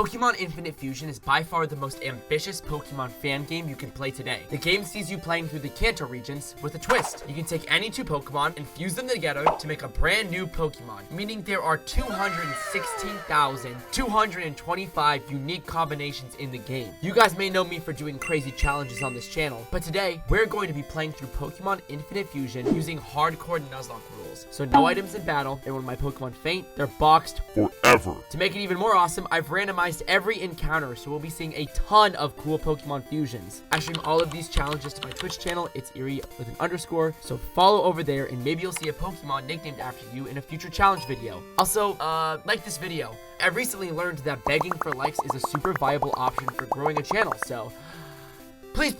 Pokemon Infinite Fusion is by far the most ambitious Pokemon fan game you can play today. The game sees you playing through the Kanto regions with a twist. You can take any two Pokemon and fuse them together to make a brand new Pokemon, meaning there are 216,225 unique combinations in the game. You guys may know me for doing crazy challenges on this channel, but today we're going to be playing through Pokemon Infinite Fusion using hardcore Nuzlocke rules. So no items in battle, and when my Pokemon faint, they're boxed forever. To make it even more awesome, I've randomized every encounter, so we'll be seeing a ton of cool Pokemon fusions. I stream all of these challenges to my Twitch channel. It's EYRIE with an underscore, so follow over there and maybe you'll see a Pokemon nicknamed after you in a future challenge video. Also, like this video. I've recently learned that begging for likes is a super viable option for growing a channel, so please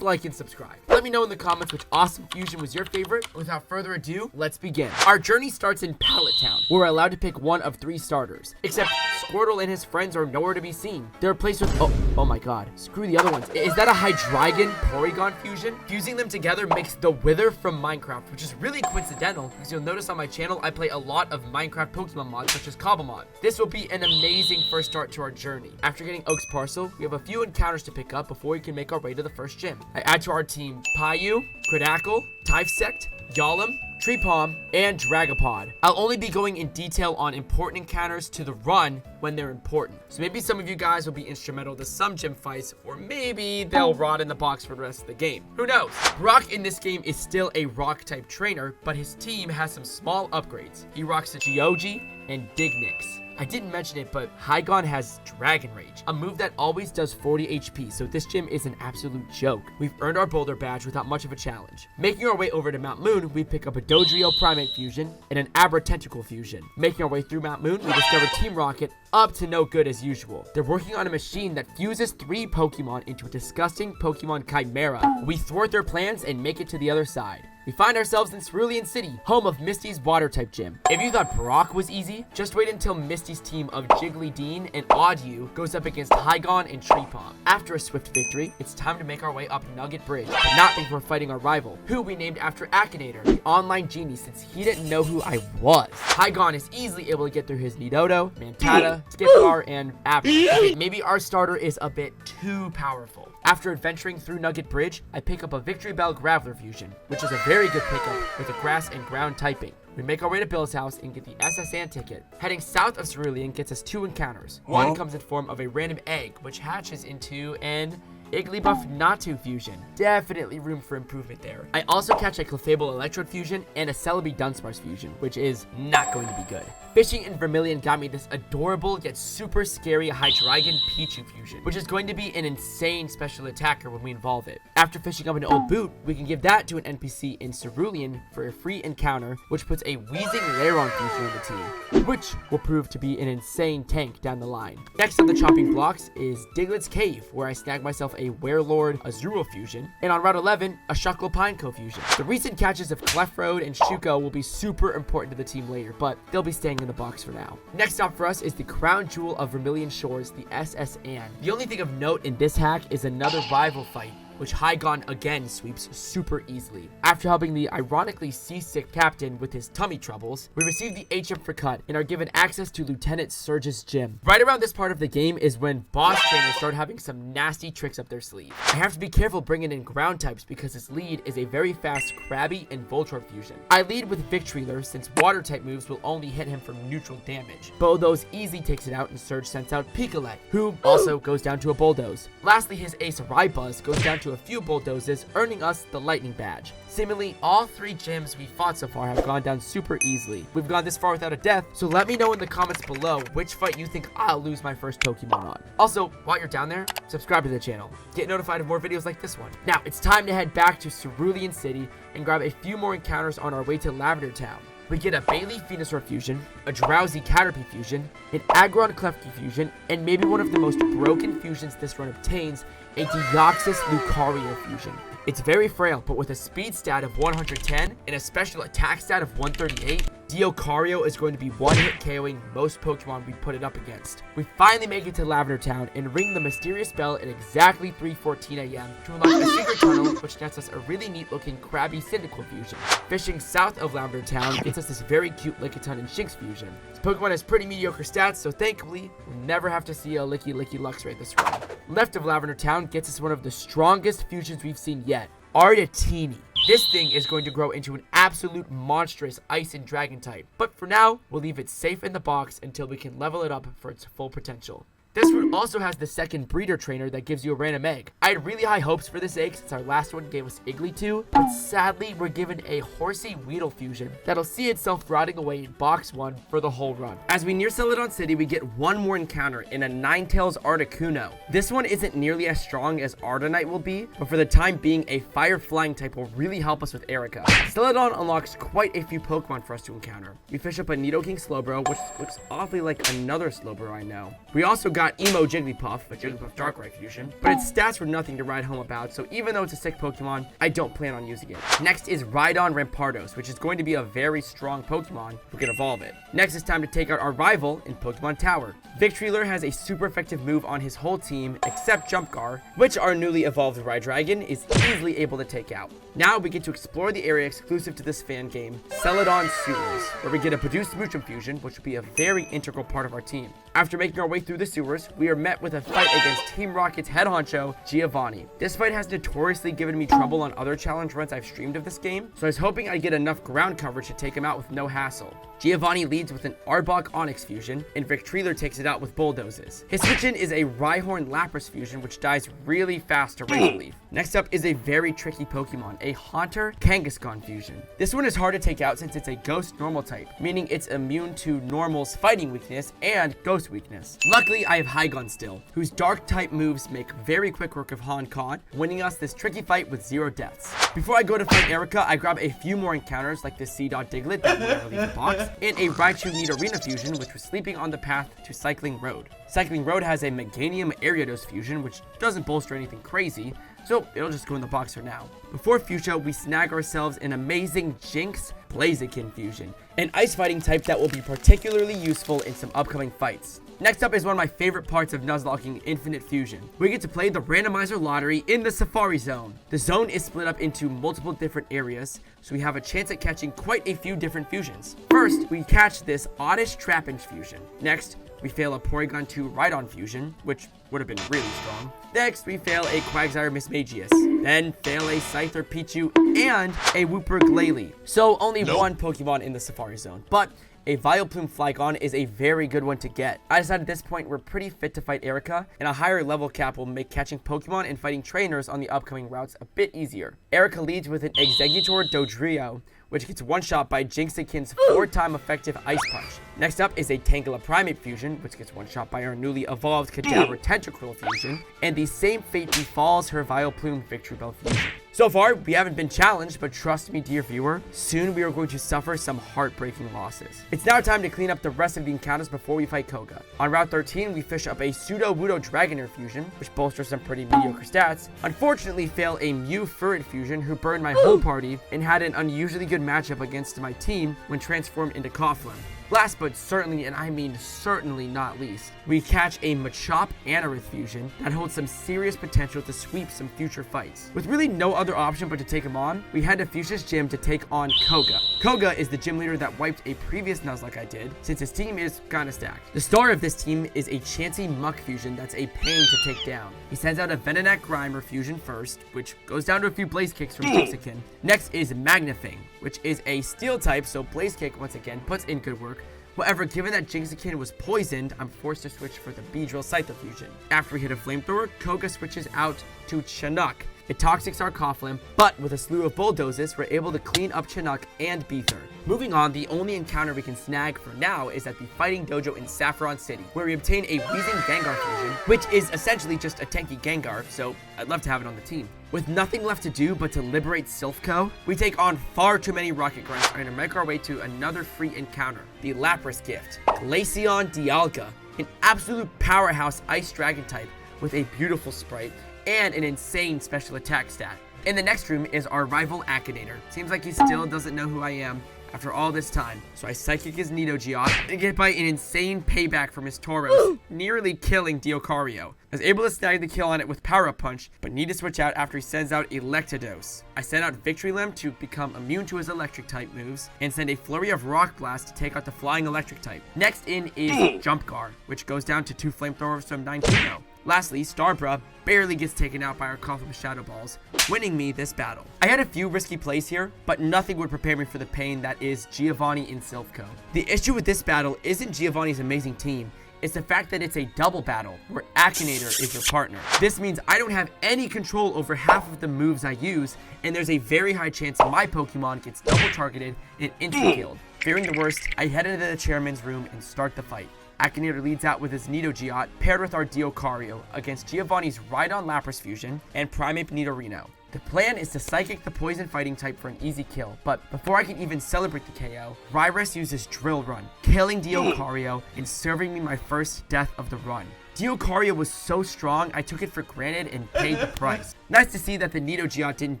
like and subscribe. Let me know in the comments which awesome fusion was your favorite. Without further ado, let's begin. Our journey starts in Pallet Town, where we're allowed to pick one of 3 starters. Except Squirtle and his friends are nowhere to be seen. They're replaced with oh my god, screw the other ones. Is that a Hydreigon Porygon fusion? Fusing them together makes the Wither from Minecraft, which is really coincidental because you'll notice on my channel I play a lot of Minecraft Pokemon mods such as Cobblemon. This will be an amazing first start to our journey. After getting Oak's Parcel, we have a few encounters to pick up before we can make our way to the first gym. I add to our team Payu, Critackle, Typhsect, Yalom, Treepalm, and Dragapod. I'll only be going in detail on important encounters to the run when they're important. So maybe some of you guys will be instrumental to some gym fights, or maybe they'll rot in the box for the rest of the game. Who knows? Brock in this game is still a rock type trainer, but his team has some small upgrades. He rocks the Geogy and Dignix. I didn't mention it, but Haigon has Dragon Rage, a move that always does 40 HP, so this gym is an absolute joke. We've earned our Boulder Badge without much of a challenge. Making our way over to Mount Moon, we pick up a Dodrio Primate fusion and an Abra Tentacle fusion. Making our way through Mount Moon, we discover Team Rocket, up to no good as usual. They're working on a machine that fuses 3 Pokemon into a disgusting Pokemon Chimera. We thwart their plans and make it to the other side. We find ourselves in Cerulean City, home of Misty's water-type gym. If you thought Brock was easy, just wait until Misty's team of Jigglydean and Oddyu goes up against Haigon and Treepalm. After a swift victory, it's time to make our way up Nugget Bridge, but not before fighting our rival, who we named after Akinator, the online genie, since he didn't know who I was. Haigon is easily able to get through his Nidodo, Mantata, Skipper, and Abra. Okay, maybe our starter is a bit too powerful. After adventuring through Nugget Bridge, I pick up a Victory Bell Graveler fusion, which is a very good pickup with a grass and ground typing. We make our way to Bill's house and get the SSN ticket. Heading south of Cerulean gets us 2 encounters. One comes in form of a random egg, which hatches into an Igglybuff Natu fusion. Definitely room for improvement there. I also catch a Clefable Electrode fusion and a Celebi Dunsparce fusion, which is not going to be good. Fishing in Vermilion got me this adorable yet super scary Hydreigon Pichu fusion, which is going to be an insane special attacker when we involve it. After fishing up an old boot, we can give that to an NPC in Cerulean for a free encounter, which puts a Wheezing Lairon fusion in the team, which will prove to be an insane tank down the line. Next on the chopping blocks is Diglett's Cave, where I snag myself a Werelord Azurill fusion, and on Route 11, a Shuckle Pineco fusion. The recent catches of Clefroad and Shuko will be super important to the team later, but they'll be staying in the box for now. Next stop for us is the crown jewel of Vermilion Shores, the SSN. The only thing of note in this hack is another rival fight, which Haigon again sweeps super easily. After helping the ironically seasick captain with his tummy troubles, we receive the HM for cut and are given access to Lieutenant Surge's gym. Right around this part of the game is when boss trainers start having some nasty tricks up their sleeve. I have to be careful bringing in ground types because his lead is a very fast Krabby and Voltorb fusion. I lead with Victory Lure since water type moves will only hit him for neutral damage. Bothos easily takes it out and Surge sends out Pikalet, who also goes down to a Bulldoze. Lastly, his ace Rybuzz goes down to a few Bulldozes, earning us the Lightning Badge. Seemingly, all 3 gyms we fought so far have gone down super easily. We've gone this far without a death, so let me know in the comments below which fight you think I'll lose my first Pokemon on. Also, while you're down there, subscribe to the channel. Get notified of more videos like this one. Now, it's time to head back to Cerulean City and grab a few more encounters on our way to Lavender Town. We get a Bailey Venusaur fusion, a Drowsy Caterpie fusion, an Aggron Klefki fusion, and maybe one of the most broken fusions this run obtains, a Deoxys Lucario fusion. It's very frail, but with a speed stat of 110 and a special attack stat of 138, Deocario is going to be one-hit KOing most Pokemon we put it up against. We finally make it to Lavender Town and ring the mysterious bell at exactly 3:14 a.m. to unlock a secret tunnel, which nets us a really neat-looking Krabby Cyndaquil fusion. Fishing south of Lavender Town gets us this very cute Lickitung and Shinx fusion. This Pokemon has pretty mediocre stats, so thankfully, we'll never have to see a Licky Luxray this run. Left of Lavender Town gets us one of the strongest fusions we've seen yet, Artirini. This thing is going to grow into an absolute monstrous ice and dragon type, but for now, we'll leave it safe in the box until we can level it up for its full potential. This route also has the second breeder trainer that gives you a random egg. I had really high hopes for this egg since our last one gave us Igglytu, but sadly we're given a Horsey Weedle fusion that'll see itself rotting away in box 1 for the whole run. As we near Celadon City, we get one more encounter in a Ninetales Articuno. This one isn't nearly as strong as Ardanite will be, but for the time being, a fire flying type will really help us with Erica. Celadon unlocks quite a few Pokemon for us to encounter. We fish up a Nidoking Slowbro, which looks awfully like another Slowbro I know. We also got Emo Jigglypuff, a Jigglypuff Darkrai fusion, but its stats were nothing to write home about, so even though it's a sick Pokemon, I don't plan on using it. Next is Rhydon Rampardos, which is going to be a very strong Pokemon who can evolve it. Next, it's time to take out our rival in Pokemon Tower. Victreeler has a super effective move on his whole team, except Jumpgar, which our newly evolved Rhydragon is easily able to take out. Now we get to explore the area exclusive to this fan game, Celadon Sewers, where we get a Produce Mushroom fusion, which will be a very integral part of our team. After making our way through the sewers, we are met with a fight against Team Rocket's head honcho, Giovanni. This fight has notoriously given me trouble on other challenge runs I've streamed of this game, so I was hoping I'd get enough ground coverage to take him out with no hassle. Giovanni leads with an Arbok Onyx fusion, and Victreeler takes it out with Bulldozes. His switch-in is a Rhyhorn Lapras fusion, which dies really fast to Razor Leaf. Next up is a very tricky Pokemon, a Haunter Kangaskhan fusion. This one is hard to take out since it's a Ghost Normal type, meaning it's immune to Normal's fighting weakness and Ghost weakness. Luckily, I have Haigon still, whose Dark type moves make very quick work of Hankon, winning us this tricky fight with 0 deaths. Before I go to fight Erica, I grab a few more encounters like the C-Dot Diglett that will never leave the box, and a Raichu Nidorina fusion, which was sleeping on the path to Cycling Road. Cycling Road has a Meganium Ariados fusion, which doesn't bolster anything crazy, so it'll just go in the box for now. Before Fuchsia, we snag ourselves an amazing Jinx Blaziken fusion, an ice fighting type that will be particularly useful in some upcoming fights. Next up is one of my favorite parts of Nuzlocking Infinite Fusion. We get to play the randomizer lottery in the Safari Zone. The zone is split up into multiple different areas, so we have a chance at catching quite a few different fusions. First, we catch this Oddish Trapinch fusion. Next, we fail a Porygon 2 Rhydon fusion, which would have been really strong. Next, we fail a Quagsire Mismagius. Then fail a Scyther Pichu and a Wooper Glalie. So only one Pokemon in the Safari Zone, but a Vileplume Flygon is a very good one to get. I decided at this point we're pretty fit to fight Erica, and a higher level cap will make catching Pokemon and fighting trainers on the upcoming routes a bit easier. Erica leads with an Exeggutor Dodrio, which gets one-shot by Jinxakin's 4-time effective Ice Punch. Next up is a Tangela Primate fusion, which gets one-shot by our newly evolved Kadabra Tentacruel fusion, and the same fate befalls her Vileplume Victreebel fusion. So far, we haven't been challenged, but trust me, dear viewer, soon we are going to suffer some heartbreaking losses. It's now time to clean up the rest of the encounters before we fight Koga. On Route 13, we fish up a Pseudo-Wudo Dragonair fusion, which bolsters some pretty mediocre stats. Unfortunately, fail a Mew Furret fusion, who burned my whole party and had an unusually good matchup against my team when transformed into Coughlin. Last but certainly, and I mean certainly not least, we catch a Machop Anorith fusion that holds some serious potential to sweep some future fights. With really no other option but to take him on, we head to Fuchsia's gym to take on Koga. Koga is the gym leader that wiped a previous Nuzlocke I did, since his team is kinda stacked. The star of this team is a Chansey Muck fusion that's a pain to take down. He sends out a Venonat Grimer fusion first, which goes down to a few Blaze Kicks from Jinxakin. Next is Magnafang, which is a Steel type, so Blaze Kick once again puts in good work. However, given that Jinxakin was poisoned, I'm forced to switch for the Beedrill Scyther fusion. After we hit a Flamethrower, Koga switches out to Chinook. It toxics our Coughlin, but with a slew of Bulldozes, we're able to clean up Chinook and Beether. Moving on, the only encounter we can snag for now is at the Fighting Dojo in Saffron City, where we obtain a Weezing Gengar fusion, which is essentially just a tanky Gengar, so I'd love to have it on the team. With nothing left to do but to liberate Silphco, we take on far too many Rocket Grunts and make our way to another free encounter, the Lapras gift, Glaceon Dialga, an absolute powerhouse Ice Dragon type with a beautiful sprite and an insane special attack stat. In the next room is our rival Akinator. Seems like he still doesn't know who I am after all this time. So I psychic his Nidogeot and get by an insane payback from his Tauros, nearly killing Deocario. I was able to snag the kill on it with Power Up Punch, but need to switch out after he sends out Electados. I send out Victory Limb to become immune to his electric type moves, and send a flurry of Rock Blast to take out the flying electric type. Next in is Jump Guard, which goes down to 2 flamethrowers from 9-0. Lastly, Starbra barely gets taken out by our Koffing Shadow Balls, winning me this battle. I had a few risky plays here, but nothing would prepare me for the pain that is Giovanni in Silphco. The issue with this battle isn't Giovanni's amazing team, it's the fact that it's a double battle where Akinator is your partner. This means I don't have any control over half of the moves I use, and there's a very high chance my Pokemon gets double targeted and instant killed. Fearing the worst, I head into the chairman's room and start the fight. Akinator leads out with his Nidogeot paired with our Deocario against Giovanni's Rhydon Lapras Fusion and Primeape Nidorino. The plan is to Psychic the Poison Fighting type for an easy kill, but before I can even celebrate the KO, Ryrus uses Drill Run, killing Deocario and serving me my first death of the run. Deocario was so strong, I took it for granted and paid the price. Nice to see that the Nidogeot didn't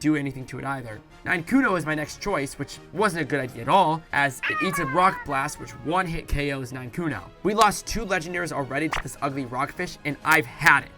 do anything to it either. Ninkuno is my next choice, which wasn't a good idea at all, as it eats a Rock Blast, which one-hit KOs Ninkuno. We lost 2 legendaries already to this ugly rockfish, and I've had it.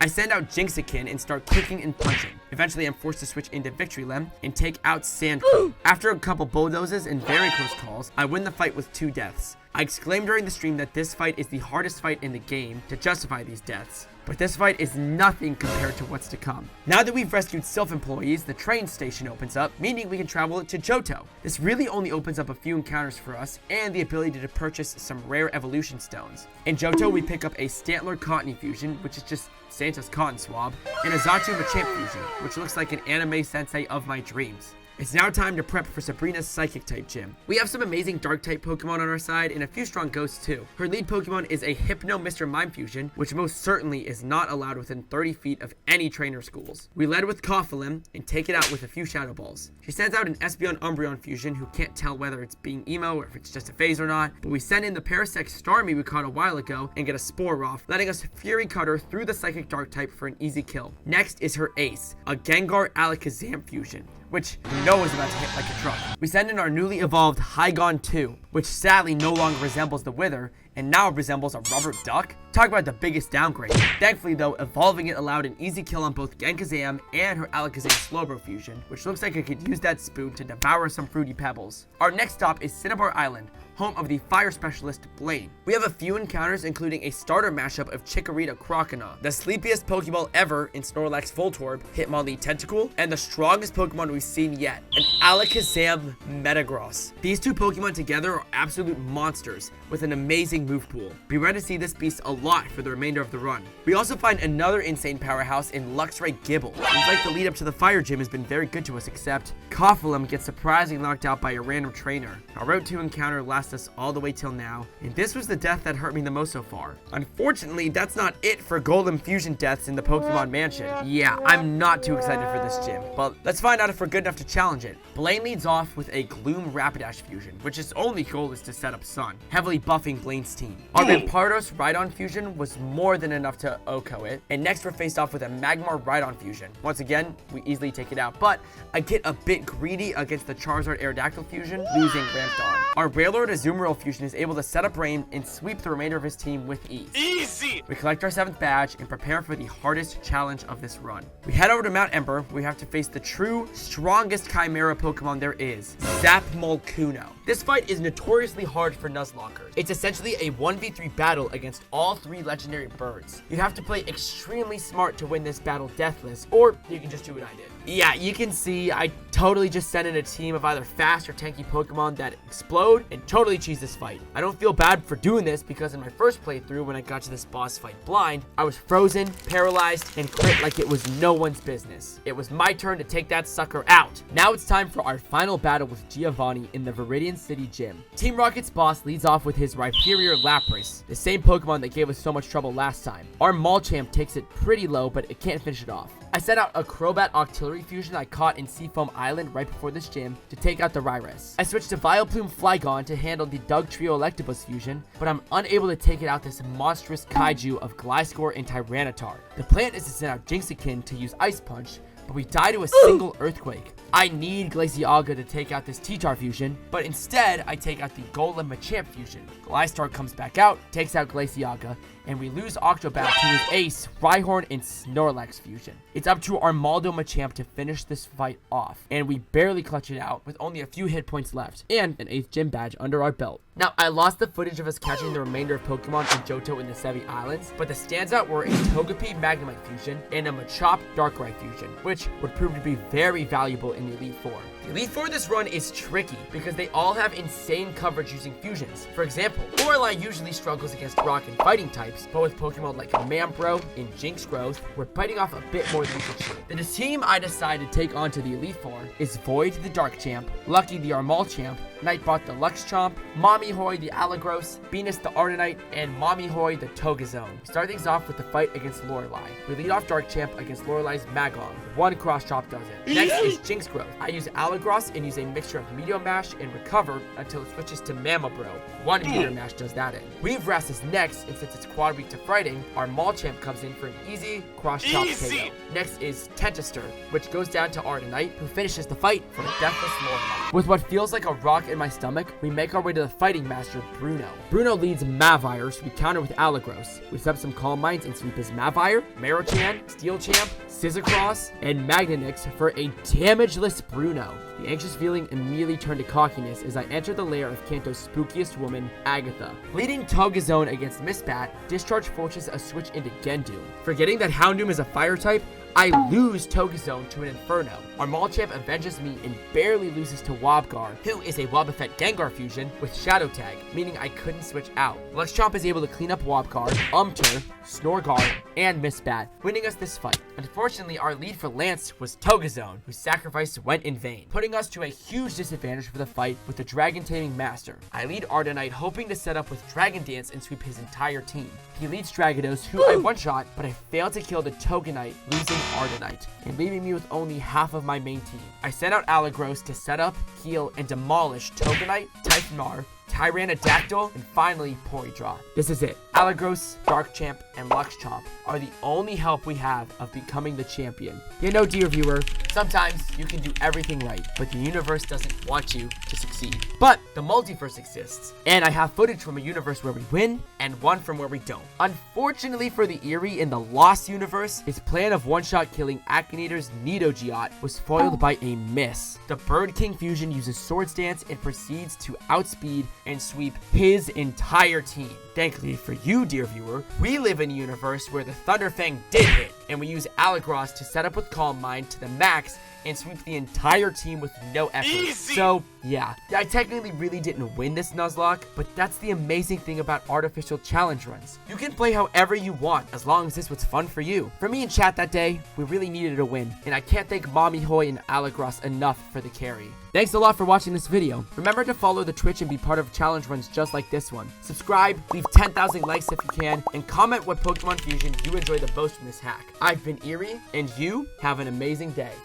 I send out Jinxikin and start kicking and punching. Eventually, I'm forced to switch into Victory Limb and take out Sandcream. After a couple bulldozes and very close calls, I win the fight with 2 deaths. I exclaimed during the stream that this fight is the hardest fight in the game to justify these deaths. But this fight is nothing compared to what's to come. Now that we've rescued Sylph employees, the train station opens up, meaning we can travel to Johto. This really only opens up a few encounters for us and the ability to purchase some rare evolution stones. In Johto, we pick up a Stantler Cottony fusion, which is just Santa's cotton swab, and a Zatu Machamp fusion, which looks like an anime sensei of my dreams. It's now time to prep for Sabrina's Psychic-type gym. We have some amazing Dark-type Pokemon on our side, and a few strong Ghosts too. Her lead Pokemon is a Hypno Mr. Mime fusion, which most certainly is not allowed within 30 feet of any trainer schools. We led with Koffing and take it out with a few Shadow Balls. She sends out an Espeon Umbreon fusion, who can't tell whether it's being emo or if it's just a phase or not, but we send in the Parasect Starmie we caught a while ago and get a Spore off, letting us Fury Cutter through the Psychic Dark-type for an easy kill. Next is her ace, a Gengar Alakazam fusion, which you know is about to hit like a truck. We send in our newly evolved Haigon 2, which sadly no longer resembles the Wither, and now resembles a rubber duck? Talk about the biggest downgrade. Thankfully though, evolving it allowed an easy kill on both Genkazam and her Alakazam Slowbro fusion, which looks like I could use that spoon to devour some Fruity Pebbles. Our next stop is Cinnabar Island, home of the fire specialist Blaine. We have a few encounters, including a starter mashup of Chikorita Croconaw, the sleepiest Pokeball ever in Snorlax Voltorb, Hitmonlee Tentacool, and the strongest Pokemon we've seen yet, an Alakazam Metagross. These 2 Pokemon together are absolute monsters, with an amazing move pool. Be ready to see this beast a lot for the remainder of the run. We also find another insane powerhouse in Luxray Gibble. Seems like the lead up to the fire gym has been very good to us, except Koffing gets surprisingly knocked out by a random trainer. Our Route 2 encounter lasts us all the way till now, and this was the death that hurt me the most so far. Unfortunately, that's not it for Golem Fusion deaths in the Pokemon Mansion. Yeah, I'm not too excited for this gym, but let's find out if we're good enough to challenge it. Blaine leads off with a Gloom Rapidash fusion, which its only goal is to set up Sun, heavily buffing Blaine's team. Our Rampardos Rhydon fusion was more than enough to OHKO it, and next we're faced off with a Magmar Rhydon fusion. Once again, we easily take it out, but I get a bit greedy against the Charizard Aerodactyl fusion, losing Rampdon. Our Railord Azumarill fusion is able to set up Rain and sweep the remainder of his team with ease. Easy! We collect our 7th badge and prepare for the hardest challenge of this run. We head over to Mount Ember, where we have to face the true, strongest Chimera Pokemon there is, Zapmolkuno. This fight is notoriously hard for Nuzlockers. It's essentially a 1v3 battle against all 3 legendary birds. You have to play extremely smart to win this battle deathless, or you can just do what I did. Yeah, you can see I totally just sent in a team of either fast or tanky Pokemon that explode and totally cheese this fight. I don't feel bad for doing this because in my first playthrough when I got to this boss fight blind, I was frozen, paralyzed, and crit like it was no one's business. It was my turn to take that sucker out. Now it's time for our final battle with Giovanni in the Viridian City Gym. Team Rocket's boss leads off with his Rhyperior Lapras, the same Pokemon that gave us so much trouble last time. Our Machamp takes it pretty low, but it can't finish it off. I set out a Crobat Octillery fusion I caught in Seafoam Island right before this gym to take out the Ryrus. I switched to Vileplume Flygon to handle the Dugtrio Electabuzz fusion, but I'm unable to take it out this monstrous kaiju of Gliscor and Tyranitar. The plan is to send out Jinxikin to use Ice Punch, but we die to a single earthquake. I need Glaciaga to take out this T-Tar fusion, but instead I take out the Golem Machamp fusion. Glistar comes back out, takes out Glaciaga, and we lose Octobat to his ace, Rhyhorn and Snorlax fusion. It's up to Armaldo Machamp to finish this fight off, and we barely clutch it out with only a few hit points left, and an 8th gym badge under our belt. Now, I lost the footage of us catching the remainder of Pokemon in Johto in the Sevi Islands, but the standout were a Togepi Magnemite fusion and a Machop Darkrai fusion, which would prove to be very valuable in the Elite Four. The Elite Four this run is tricky because they all have insane coverage using fusions. For example, Lorelei usually struggles against rock and fighting types, but with Pokemon like Mampro and Jinx Growth, we're biting off a bit more than we could chew. The team I decided to take on to the Elite Four is Void the Dark Champ, Lucky the Armalchamp, Nightbot the Luxchomp, Mommyhoy the Alagros, Venus the Ardanite, and Mommyhoy the Togazone. We start things off with the fight against Lorelei. We lead off Dark Champ against Lorelei's Magong. One cross chop does it. Next is Jinx Growth. I use Alagros and use a mixture of Meteor Mash and Recover until it switches to Mamabro. One Meteor Mash does that in. Weavgrass is next, and since it's quad weak to fighting, our Malchamp comes in for an easy cross chop KO. Next is Tentaster, which goes down to Ardanite, who finishes the fight for a deathless Lorelei. With what feels like a rock in my stomach, we make our way to the fighting master, Bruno. Bruno leads Mavire, so we counter with Alagros. We set up some Calm Minds and sweep his Mavire, Marochan, Steel Champ, Scissorcross, and Magnemix for a damageless Bruno. The anxious feeling immediately turned to cockiness as I entered the lair of Kanto's spookiest woman, Agatha. Leading Togazone against Mistbat, Discharge forces a switch into Gendoom. Forgetting that Houndoom is a fire type, I lose Togazone to an Inferno. Our Malchamp avenges me and barely loses to Wobgar, who is a Wobbuffet Gengar fusion with Shadow Tag, meaning I couldn't switch out. Luxchomp is able to clean up Wobgar, Umtur, Snorgard, and Mistbat, winning us this fight. Unfortunately, our lead for Lance was Togazone, whose sacrifice went in vain, putting us to a huge disadvantage for the fight with the Dragon Taming Master. I lead Ardanite, hoping to set up with Dragon Dance and sweep his entire team. He leads Dragados, who I one-shot, but I failed to kill the Toganite, losing Ardanite, and leaving me with only half of my main team. I sent out Alagros to set up, heal, and demolish Toganite, Typhimar, Tyrannodactyl, and finally Porydraw. This is it. Alagros, Darkchamp, and Luxchomp are the only help we have of becoming the champion. You know, dear viewer, sometimes you can do everything right, but the universe doesn't want you to succeed. But the multiverse exists, and I have footage from a universe where we win and one from where we don't. Unfortunately for the EYRIE in the Lost universe, his plan of one-shot killing Akinator's Nidogeot was foiled by a miss. The Bird King fusion uses Swords Dance and proceeds to outspeed and sweep his entire team. Thankfully for you, dear viewer, we live in a universe where the Thunderfang did hit, and we use Alagros to set up with Calm Mind to the max and sweep the entire team with no effort. Easy. So, yeah, I technically really didn't win this Nuzlocke, but that's the amazing thing about artificial challenge runs. You can play however you want, as long as this was fun for you. For me and chat that day, we really needed a win, and I can't thank Mommyhoy and Alagros enough for the carry. Thanks a lot for watching this video. Remember to follow the Twitch and be part of challenge runs just like this one. Subscribe, leave 10,000 likes if you can, and comment what Pokemon fusion you enjoy the most from this hack. I've been EYRIE, and you have an amazing day.